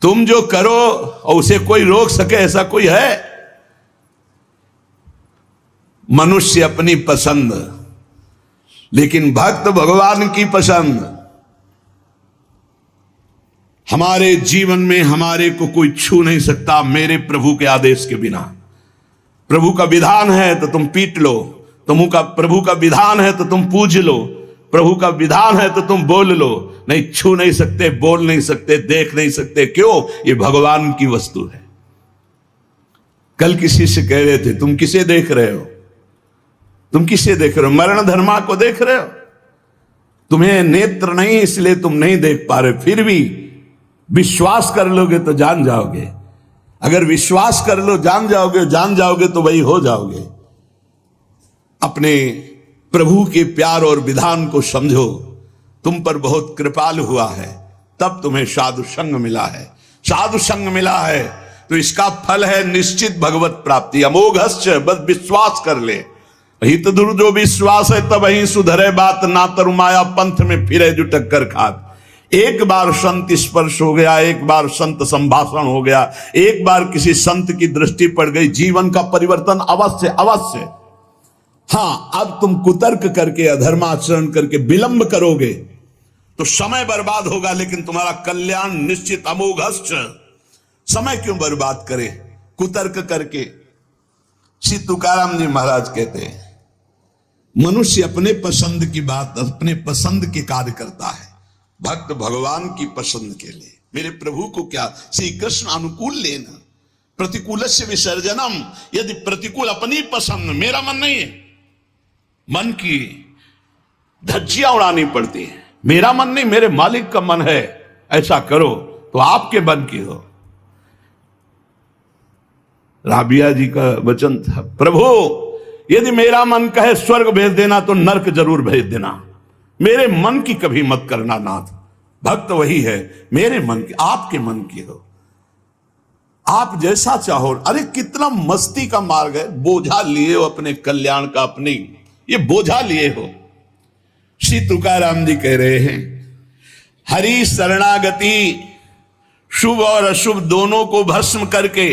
तुम जो करो और उसे कोई रोक सके ऐसा कोई है? मनुष्य अपनी पसंद, लेकिन भक्त भगवान की पसंद। हमारे जीवन में हमारे को कोई छू नहीं सकता मेरे प्रभु के आदेश के बिना। प्रभु का विधान है तो तुम पीट लो, प्रभु का विधान है तो तुम पूज लो, प्रभु का विधान है तो तुम बोल लो। नहीं, छू नहीं सकते, बोल नहीं सकते, देख नहीं सकते। क्यों? ये भगवान की वस्तु है। कल किसी से कह रहे थे, तुम किसे देख रहे हो? तुम किसे देख रहे हो? मरण धर्मा को देख रहे हो? तुम्हें नेत्र नहीं इसलिए तुम नहीं देख पा रहे, फिर भी विश्वास कर लोगे तो जान जाओगे। अगर विश्वास कर लो, जान जाओगे तो वही हो जाओगे। अपने प्रभु के प्यार और विधान को समझो। तुम पर बहुत कृपालु हुआ है, तब तुम्हें साधु संग मिला है। साधु संग मिला है तो इसका फल है निश्चित भगवत प्राप्ति। अमोघश्च, बस विश्वास कर ले। हित दुर जो विश्वास है तब ही सुधरे बात, ना तरु माया पंथ में फिरे जो टक्कर खात। एक बार संत स्पर्श हो गया, एक बार संत संभाषण हो गया, एक बार किसी संत की दृष्टि पड़ गई, जीवन का परिवर्तन अवश्य अवश्य। हाँ, अब तुम कुतर्क करके, अधर्माचरण करके विलंब करोगे तो समय बर्बाद होगा, लेकिन तुम्हारा कल्याण निश्चित। अमोघश्च, समय क्यों बर्बाद करे कुतर्क करके? श्री तुकाराम जी महाराज कहते हैं, मनुष्य अपने पसंद की बात, अपने पसंद के कार्य करता है। भक्त भगवान की पसंद के लिए, मेरे प्रभु को क्या श्री कृष्ण अनुकूल लेना, प्रतिकूलस्य विसर्जनम। यदि प्रतिकूल अपनी पसंद, मेरा मन नहीं है, मन की धज्जियां उड़ानी पड़ती है। मेरा मन नहीं, मेरे मालिक का मन है, ऐसा करो तो आपके मन की हो। राबिया जी का वचन था, प्रभु यदि मेरा मन कहे स्वर्ग भेज देना तो नरक जरूर भेज देना, मेरे मन की कभी मत करना नाथ। भक्त वही है, मेरे मन की, आपके मन की हो, आप जैसा चाहो। अरे कितना मस्ती का मार्ग है। बोझा लिए हो अपने कल्याण का, अपनी ये बोझा लिए हो। श्री तुकाराम जी कह रहे हैं, हरि शरणागति शुभ और अशुभ दोनों को भस्म करके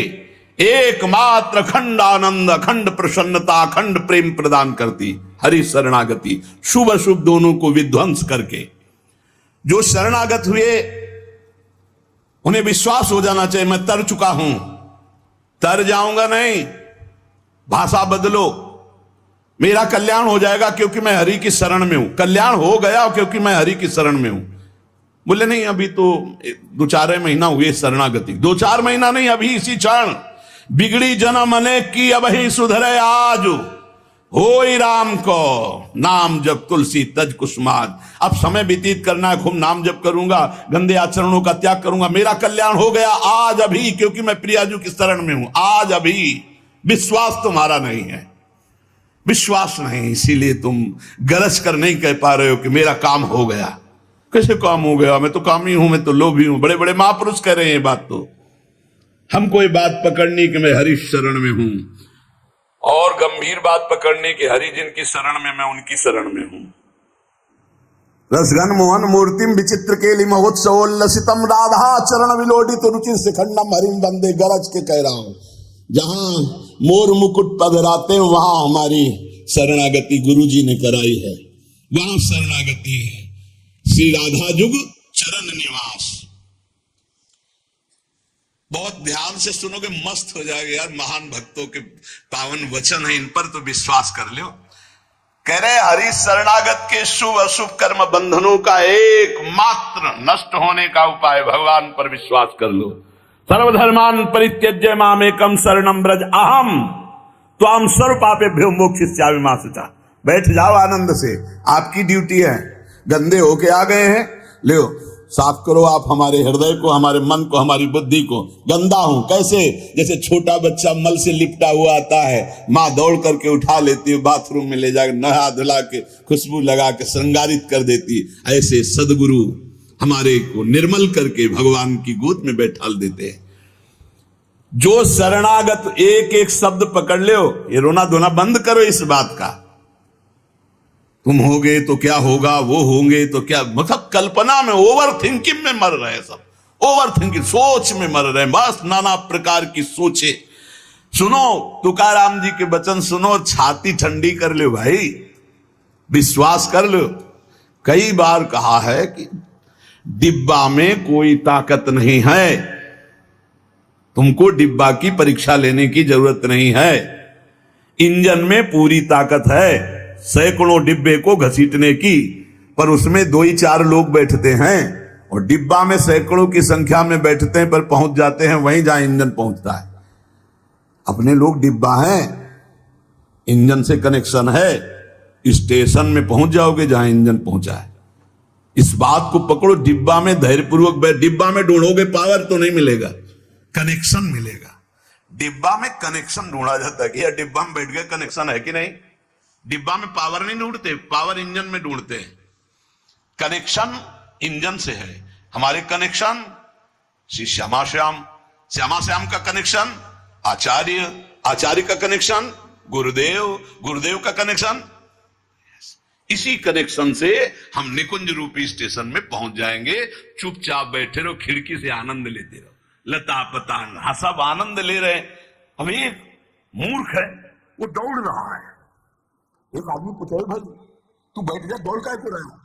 एकमात्र अखंड आनंद, अखंड प्रसन्नता, अखंड प्रेम प्रदान करती हरि शरणागति। शुभ अशुभ दोनों को विध्वंस करके जो शरणागत हुए उन्हें विश्वास हो जाना चाहिए, मैं तर चुका हूं, तर जाऊंगा नहीं। भाषा बदलो, मेरा कल्याण हो जाएगा क्योंकि मैं हरि की शरण में हूं। कल्याण हो गया क्योंकि मैं हरि की शरण में हूं। बोले नहीं, अभी तो 2-4 महीना हुए शरणागति। 2-4 महीना नहीं, अभी इसी क्षण। बिगड़ी जन्म अनेक की अब ही सुधरे आज, होई राम को नाम जप तुलसी तज कुसुमाज। अब समय व्यतीत करना है, खूब नाम जप करूंगा, गंदे आचरणों का त्याग करूंगा, मेरा कल्याण हो गया आज अभी, क्योंकि मैं प्रियाजू की शरण में हूं। आज अभी विश्वास तुम्हारा नहीं है, विश्वास नहीं, इसीलिए तुम गरज कर नहीं कह पा रहे हो कि मेरा काम हो गया। कैसे काम हो गया? मैं तो कामी हूं, मैं तो लोभी हूं। बड़े बड़े महापुरुष कह रहे हैं ये बात। तो हमको ये बात पकड़नी कि मैं हरि शरण में हूं, और गंभीर बात पकड़नी कि हरि जिनकी शरण में, मैं उनकी शरण में हूं। रसगन मोहन मूर्तिम विचित्र केली महोत्सवोल्लसितम राधा चरण विलोडित रुचिर शिखंडम हरिम बंदे। गरज के कह रहा हूं, जहां मोर मुकुट पधराते हैं वहां हमारी शरणागति गुरु जी ने कराई है, वहां शरणागति है। श्री राधा जुग चरण निवास। बहुत ध्यान से सुनोगे, मस्त हो जाएगा यार। महान भक्तों के पावन वचन है, इन पर तो विश्वास कर लो। कह रहे हरि शरणागत के शुभ अशुभ कर्म बंधनों का एकमात्र नष्ट होने का उपाय, भगवान पर विश्वास कर लो। सर्वधर्मान परित्यज्य मामेकम शरणम ब्रज अहम त्वाम सर्व पापेभ्यो मोक्षयिष्यामि मा शुचा। बैठ जाओ आनंद से, आपकी ड्यूटी है। गंदे होके आ गए हैं, ले साफ करो आप हमारे हृदय को, हमारे मन को, हमारी बुद्धि को। गंदा हूं कैसे? जैसे छोटा बच्चा मल से लिपटा हुआ आता है, माँ दौड़ करके उठा लेती है, बाथरूम में ले जाकर नहा धुला के खुशबू लगा के श्रृंगारित कर देती। ऐसे सदगुरु हमारे को निर्मल करके भगवान की गोद में बैठाल देते हैं। जो शरणागत एक एक शब्द पकड़ ले, ये रोना धोना बंद करो इस बात का। तुम होगे तो क्या होगा, वो होंगे तो क्या, मतलब कल्पना में, ओवर थिंकिंग में मर रहे सब। ओवर थिंकिंग, सोच में मर रहे हैं, बस नाना प्रकार की सोचे। सुनो तुकाराम जी के वचन सुनो, छाती ठंडी कर लो भाई, विश्वास कर लो। कई बार कहा है कि डिब्बा में कोई ताकत नहीं है, तुमको डिब्बा की परीक्षा लेने की जरूरत नहीं है। इंजन में पूरी ताकत है सैकड़ों डिब्बे को घसीटने की, पर उसमें 2 ही 4 लोग बैठते हैं, और डिब्बा में सैकड़ों की संख्या में बैठते हैं पर पहुंच जाते हैं वहीं जहां इंजन पहुंचता है। अपने लोग डिब्बा हैं, इंजन से कनेक्शन है, स्टेशन में पहुंच जाओगे जहां इंजन पहुंचा है। इस बात को पकड़ो, डिब्बा में धैर्यपूर्वक डिब्बा में ढूंढोगे पावर तो नहीं मिलेगा, कनेक्शन मिलेगा। डिब्बा में कनेक्शन ढूंढा जाता है कि यार डिब्बा में बैठ गए, कनेक्शन है कि नहीं। डिब्बा में पावर नहीं ढूंढते, पावर इंजन में ढूंढते हैं। कनेक्शन इंजन से है। हमारे कनेक्शन श्री श्यामा श्याम, श्यामा श्याम का कनेक्शन आचार्य, आचार्य का कनेक्शन गुरुदेव, गुरुदेव का कनेक्शन। इसी कनेक्शन से हम निकुंज रूपी स्टेशन में पहुंच जाएंगे। चुपचाप बैठे रहो, खिड़की से आनंद लेते रहो, लता पता सब आनंद ले रहे हैं। अब एक मूर्ख है, वो दौड़ रहा है। एक आदमी पूछे, भाई तू बैठ जा, दौड़ का क्यों रहा?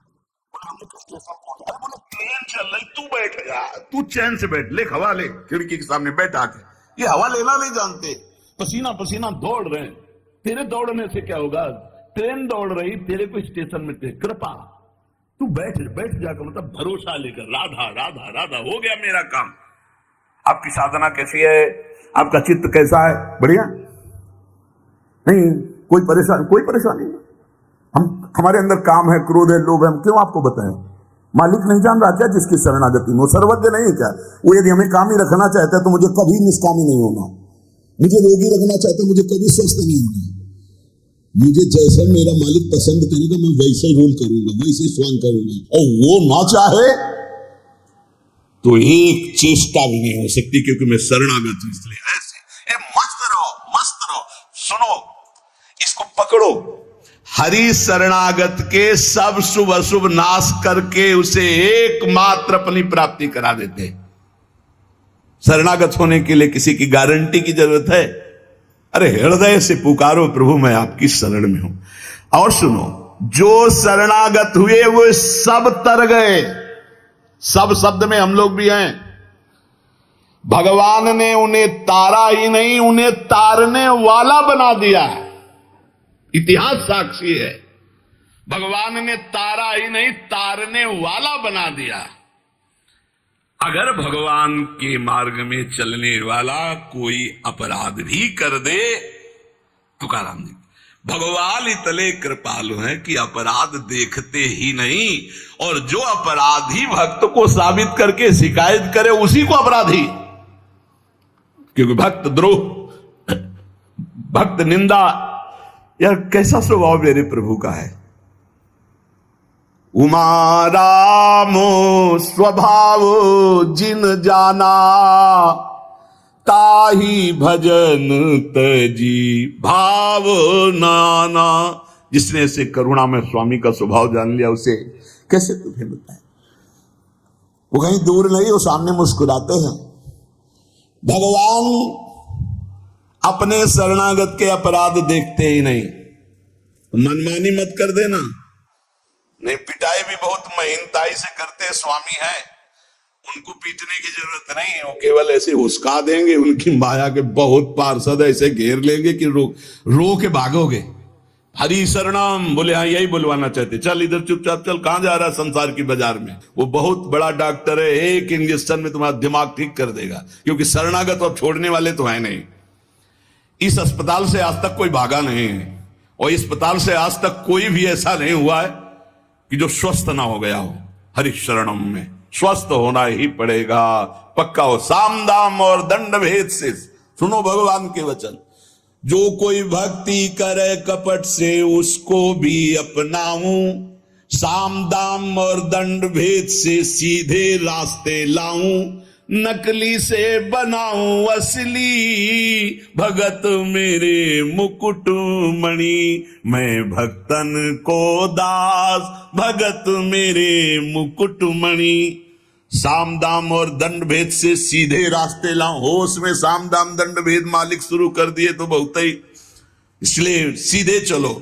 बोले ट्रेन चल रही, तू बैठ जा, तू चैन से बैठ, ले हवा ले, खिड़की के सामने बैठ आके। ये हवा लेना नहीं जानते, पसीना पसीना दौड़ रहे हैं। तेरे दौड़ने से क्या होगा? ट्रेन दौड़ रही, तेरे को स्टेशन में कृपा, तू बैठ बैठ जाकर, मतलब भरोसा लेकर, राधा राधा राधा, हो गया मेरा काम। आपकी साधना कैसी है? आपका चित्त कैसा है? बढ़िया नहीं, कोई परेशानी नहीं। हमारे अंदर काम है, क्रोध है, लोभ है, हम क्यों आपको बताएं? मालिक नहीं जान रहा क्या जिसकी शरणागति में? वो सर्वज्ञ नहीं है क्या? वो यदि हमें काम ही रखना चाहता है तो मुझे कभी निष्कामी नहीं होना, मुझे रोगी रखना चाहता है मुझे कभी स्वस्थ नहीं होना। मुझे जैसा मेरा मालिक पसंद करेगा मैं वैसे रोल करूंगा, वैसे स्वान करूंगा, और वो ना चाहे तो एक चेष्टा भी नहीं हो सकती, क्योंकि मैं शरणागत हूं। इसलिए ऐसे मस्त रहो, मस्त रहो। सुनो, इसको पकड़ो। हरि शरणागत के सब शुभ अशुभ नाश करके उसे एकमात्र अपनी प्राप्ति करा देते। शरणागत होने के लिए किसी की गारंटी की जरूरत है? अरे हृदय से पुकारो, प्रभु मैं आपकी शरण में हूं। और सुनो, जो शरणागत हुए वो सब तर गए। सब शब्द में हम लोग भी हैं। भगवान ने उन्हें तारा ही नहीं, उन्हें तारने वाला बना दिया। इतिहास साक्षी है, भगवान ने तारा ही नहीं तारने वाला बना दिया। अगर भगवान के मार्ग में चलने वाला कोई अपराध भी कर दे, तुकाराम जी, भगवान इतने कृपालु हैं कि अपराध देखते ही नहीं, और जो अपराधी भक्त को साबित करके शिकायत करे उसी को अपराधी। क्योंकि भक्त द्रोह, भक्त निंदा, यार कैसा स्वभाव मेरे प्रभु का है। उमा रामो स्वभाव जिन जाना, ताही भजन तजी भाव नाना। जिसने से करुणा में स्वामी का स्वभाव जान लिया, उसे कैसे तुम्हें बताएं? वो कहीं दूर नहीं, वो सामने मुस्कुराते हैं। भगवान अपने शरणागत के अपराध देखते ही नहीं। मनमानी मत कर देना, नहीं पिटाई भी बहुत महीनताई से करते हैं, स्वामी है, उनको पीटने की जरूरत नहीं है, वो केवल ऐसे हुस्का देंगे। उनकी माया के बहुत पार्षद ऐसे घेर लेंगे कि रो के भागोगे। हरि शरणम बोले, हाँ यही बुलवाना चाहते, चल इधर चुपचाप चल, कहां जा रहा है संसार की बाजार में। वो बहुत बड़ा डॉक्टर है, एक इंजेक्शन में तुम्हारा दिमाग ठीक कर देगा, क्योंकि शरणागत अब छोड़ने वाले तो है नहीं। इस अस्पताल से आज तक कोई भागा नहीं है, और इस अस्पताल से आज तक कोई भी ऐसा नहीं हुआ है कि जो स्वस्थ ना हो गया हो। हरि शरणम में स्वस्थ होना ही पड़ेगा, पक्का हो। साम दाम और दंड भेद से सुनो भगवान के वचन। जो कोई भक्ति करे कपट से उसको भी अपनाऊं, साम दाम और दंड भेद से सीधे रास्ते लाऊं, नकली से बनाऊं असली, भगत मेरे मुकुट मणि, मैं भक्तन को दास, भगत मेरे मुकुट मणि। साम दाम और दंड भेद से सीधे रास्ते लाओ, होश में साम दाम दंड भेद मालिक शुरू कर दिए तो बहुत ही, इसलिए सीधे चलो।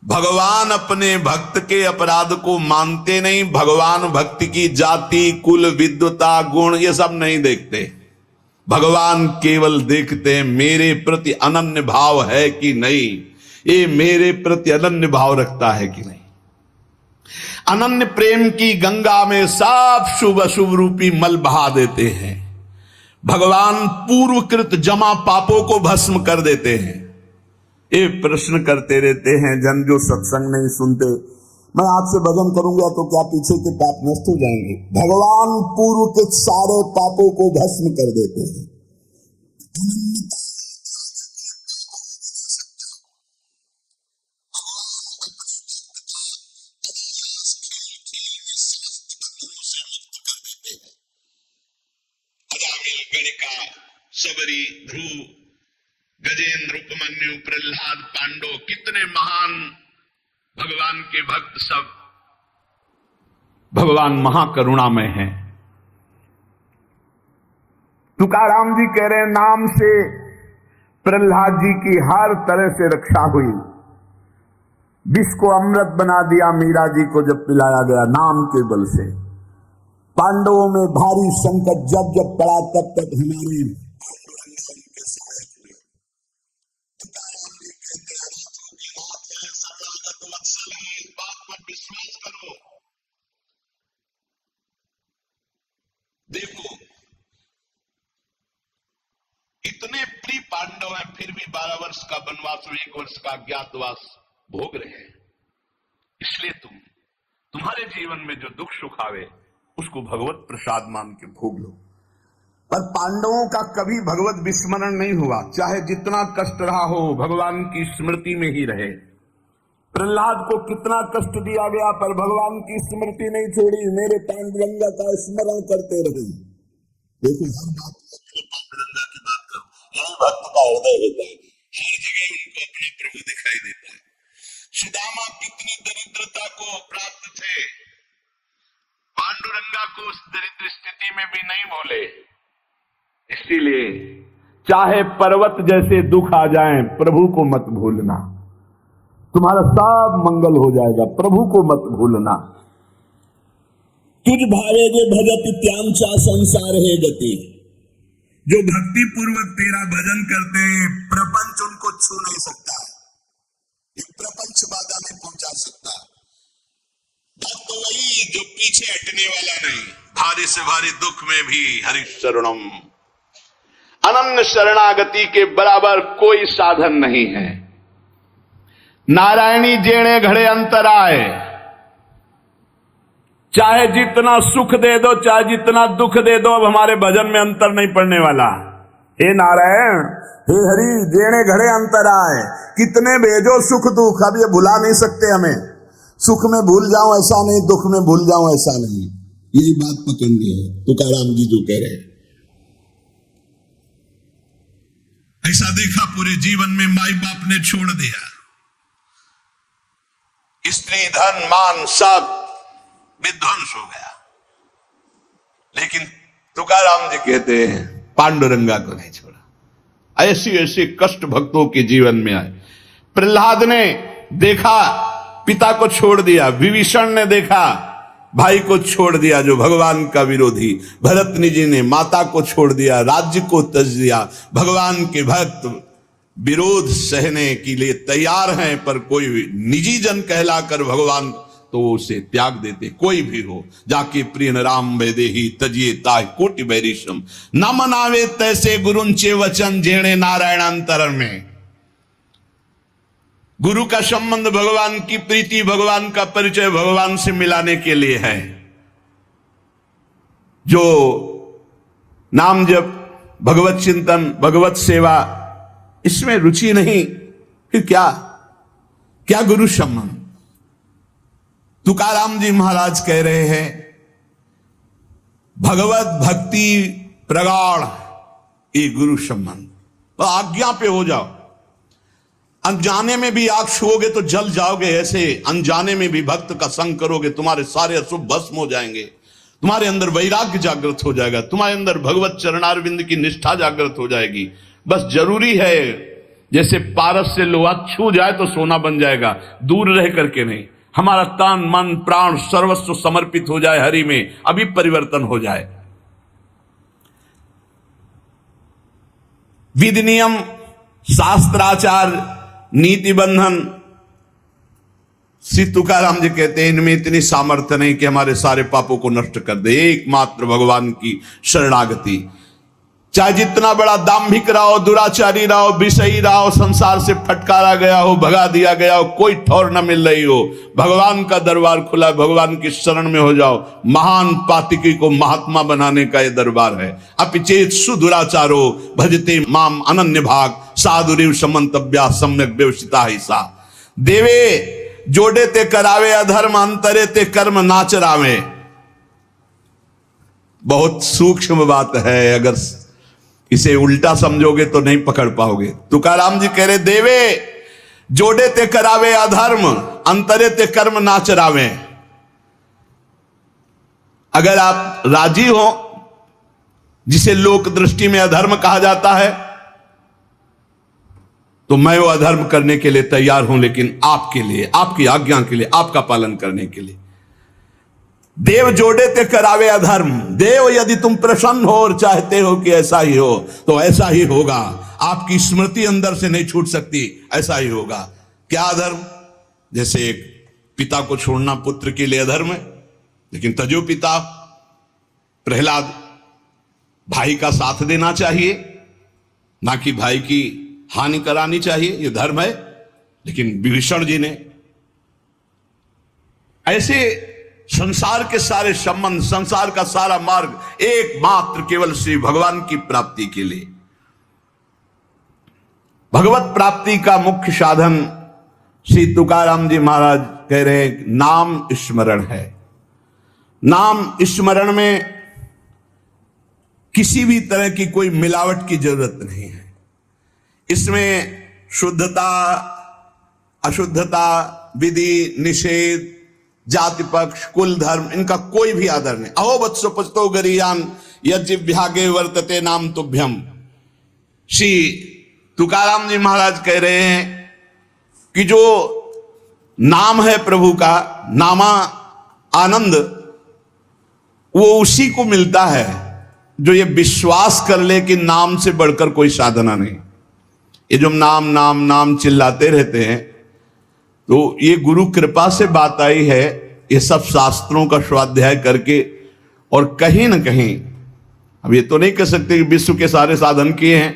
भगवान अपने भक्त के अपराध को मानते नहीं, भगवान भक्ति की जाति कुल विद्वता गुण ये सब नहीं देखते। भगवान केवल देखते हैं मेरे प्रति अनन्य भाव है कि नहीं, ये मेरे प्रति अनन्य भाव रखता है कि नहीं। अनन्य प्रेम की गंगा में सब शुभ अशुभ रूपी मल बहा देते हैं। भगवान पूर्वकृत जमा पापों को भस्म कर देते हैं। ये प्रश्न करते रहते हैं जन जो सत्संग नहीं सुनते, मैं आपसे भजन करूंगा तो क्या पीछे के पाप नष्ट हो जाएंगे? भगवान पूर्व के सारे पापों को भस्म कर देते हैं। गणिका सबरी ध्रुव गजेंद्र उपमन्यु प्रहलाद पांडव कितने महान भगवान के भक्त, सब भगवान महाकरुणामय हैं। तुकाराम जी कह रहे हैं नाम से प्रहलाद जी की हर तरह से रक्षा हुई। विष को अमृत बना दिया मीरा जी को जब पिलाया गया नाम के बल से। पांडवों में भारी संकट जब जब पड़ा तब तक हमारे बात पर विश्वास करो। देखो इतने प्रिय पांडव हैं फिर भी 12 वर्ष का वनवास और 1 वर्ष का अज्ञातवास भोग रहे हैं। इसलिए तुम्हारे जीवन में जो दुख सुख आवे उसको भगवत प्रसाद मान के भोग लो। पर पांडवों का कभी भगवत विस्मरण नहीं हुआ, चाहे जितना कष्ट रहा हो भगवान की स्मृति में ही रहे। प्रहलाद को कितना कष्ट दिया गया पर भगवान की स्मृति नहीं छोड़ी, मेरे पांडुरंगा का स्मरण करते रहे। देखो हर बात पांडुरंगा की बात करो, यही भक्त का हृदय होता है, हर जगह उनको अपना प्रभु दिखाई देता है। सुदामा कितनी दरिद्रता को प्राप्त थे, पांडुरंगा को उस दरिद्र स्थिति में भी नहीं भूले। इसीलिए चाहे पर्वत जैसे दुख आ जाएं प्रभु को मत भूलना, तुम्हारा सब मंगल हो जाएगा। प्रभु को मत भूलना। तुझ भावे जो भजत त्यांचा संसार है गति, जो भक्ति पूर्वक तेरा भजन करते हैं प्रपंच उनको छू नहीं सकता, प्रपंच बाधा नहीं पहुंचा सकता। भक्त वही जो पीछे हटने वाला नहीं, भारी से भारी दुख में भी हरि शरणम, अनन्य शरणागति के बराबर कोई साधन नहीं है। नारायणी जेणे घड़े अंतराय, चाहे जितना सुख दे दो चाहे जितना दुख दे दो, अब हमारे भजन में अंतर नहीं पड़ने वाला। हे नारायण हे हरि जेणे घड़े अंतराय, कितने भेजो सुख दुख, अब ये भुला नहीं सकते हमें। सुख में भूल जाऊं ऐसा नहीं, दुख में भूल जाऊं ऐसा नहीं, यही बात पकड़नी है। तुकाराम जी जो कह रहे हैं ऐसा देखा पूरे जीवन में माई बाप ने छोड़ दिया, स्त्री धन मान सब विध्वंस हो गया, लेकिन तुकाराम जी कहते हैं पांडुरंगा को नहीं छोड़ा। ऐसी ऐसी कष्ट भक्तों के जीवन में आए। प्रहलाद ने देखा पिता को छोड़ दिया, विभीषण ने देखा भाई को छोड़ दिया जो भगवान का विरोधी, भरतनी जी ने माता को छोड़ दिया, राज्य को त्यज दिया। भगवान के भक्त विरोध सहने के लिए तैयार हैं, पर कोई निजी जन कहलाकर भगवान तो उसे त्याग देते। कोई भी हो जाके प्रिय राम वैदेही तजिए ताय कोटि बैरिशम, न मनावे तैसे गुरुंचे वचन जेणे नारायणांतर में। गुरु का संबंध भगवान की प्रीति, भगवान का परिचय भगवान से मिलाने के लिए है। जो नाम जप भगवत चिंतन भगवत सेवा इसमें रुचि नहीं, फिर क्या क्या गुरु संबंध। तुकाराम जी महाराज कह रहे हैं भगवत भक्ति प्रगाढ़ ये गुरु संबंध। तो आज्ञा पे हो जाओ, अनजाने में भी आग छुओगे तो जल जाओगे, ऐसे अनजाने में भी भक्त का संग करोगे तुम्हारे सारे अशुभ भस्म हो जाएंगे। तुम्हारे अंदर वैराग्य जागृत हो जाएगा, तुम्हारे अंदर भगवत चरणारविंद की निष्ठा जागृत हो जाएगी। बस जरूरी है, जैसे पारस से लोहा छू जाए तो सोना बन जाएगा, दूर रह करके नहीं। हमारा तन मन प्राण सर्वस्व समर्पित हो जाए हरि में, अभी परिवर्तन हो जाए। विधि नियम शास्त्राचार नीति बंधन, श्री तुकाराम जी कहते हैं इनमें इतनी सामर्थ्य नहीं कि हमारे सारे पापों को नष्ट कर दे। एकमात्र भगवान की शरणागति, चाहे जितना बड़ा दाम्भिक रहा हो, दुराचारी रहा हो, विषयी रहा हो, संसार से फटकारा गया हो, भगा दिया गया हो, कोई ठौर न मिल रही हो, भगवान का दरबार खुला, भगवान की शरण में हो जाओ। महान पातिकी को महात्मा बनाने का यह दरबार है। अपिचेत सुदुराचारो भजते माम अनन्य भाग, साधुरिव समंतव्या सम्यक व्यवसिता ही सा। देवे जोड़े ते करावे अधर्म, अंतरे ते कर्म नाच रावे। बहुत सूक्ष्म बात है, अगर इसे उल्टा समझोगे तो नहीं पकड़ पाओगे। तुकाराम जी कह रहे देवे जोड़े ते करावे अधर्म, अंतरे ते कर्म नाच रावे। अगर आप राजी हो, जिसे लोक दृष्टि में अधर्म कहा जाता है, तो मैं वो अधर्म करने के लिए तैयार हूं, लेकिन आपके लिए, आपकी आज्ञा के लिए, आपका पालन करने के लिए। देव जोड़े ते करावे अधर्म। देव यदि तुम प्रसन्न हो और चाहते हो कि ऐसा ही हो, तो ऐसा ही होगा। आपकी स्मृति अंदर से नहीं छूट सकती, ऐसा ही होगा। क्या अधर्म? जैसे एक पिता को छोड़ना पुत्र के लिए अधर्म है, लेकिन तजो पिता प्रहलाद, भाई का साथ देना चाहिए, ना कि भाई की हानि करानी चाहिए, यह धर्म है। लेकिन विभीषण जी ने ऐसे संसार के सारे संबंध, संसार का सारा मार्ग एकमात्र केवल श्री भगवान की प्राप्ति के लिए। भगवत प्राप्ति का मुख्य साधन श्री तुकाराम जी महाराज कह रहे हैं नाम स्मरण है। नाम स्मरण में किसी भी तरह की कोई मिलावट की जरूरत नहीं है। इसमें शुद्धता अशुद्धता, विधि निषेध, जाति पक्ष, कुल धर्म, इनका कोई भी आदर नहीं। अहो वत्सो पचतो गरियान यज्ञागे वर्तते नाम तुभ्यम। श्री तुकाराम जी महाराज कह रहे हैं कि जो नाम है प्रभु का, नामा आनंद, वो उसी को मिलता है जो ये विश्वास कर ले कि नाम से बढ़कर कोई साधना नहीं। ये जो नाम नाम नाम चिल्लाते रहते हैं, तो ये गुरु कृपा से बात आई है। ये सब शास्त्रों का स्वाध्याय करके, और कहीं ना कहीं, अब ये तो नहीं कह सकते कि विश्व के सारे साधन किए हैं,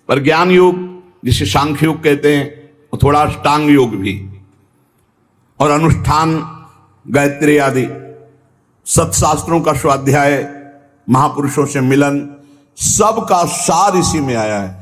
पर ज्ञान योग जिसे सांख्य योग कहते हैं, और थोड़ा अष्टांग योग भी, और अनुष्ठान, गायत्री आदि सत्शास्त्रों का स्वाध्याय, महापुरुषों से मिलन, सबका सार इसी में आया है।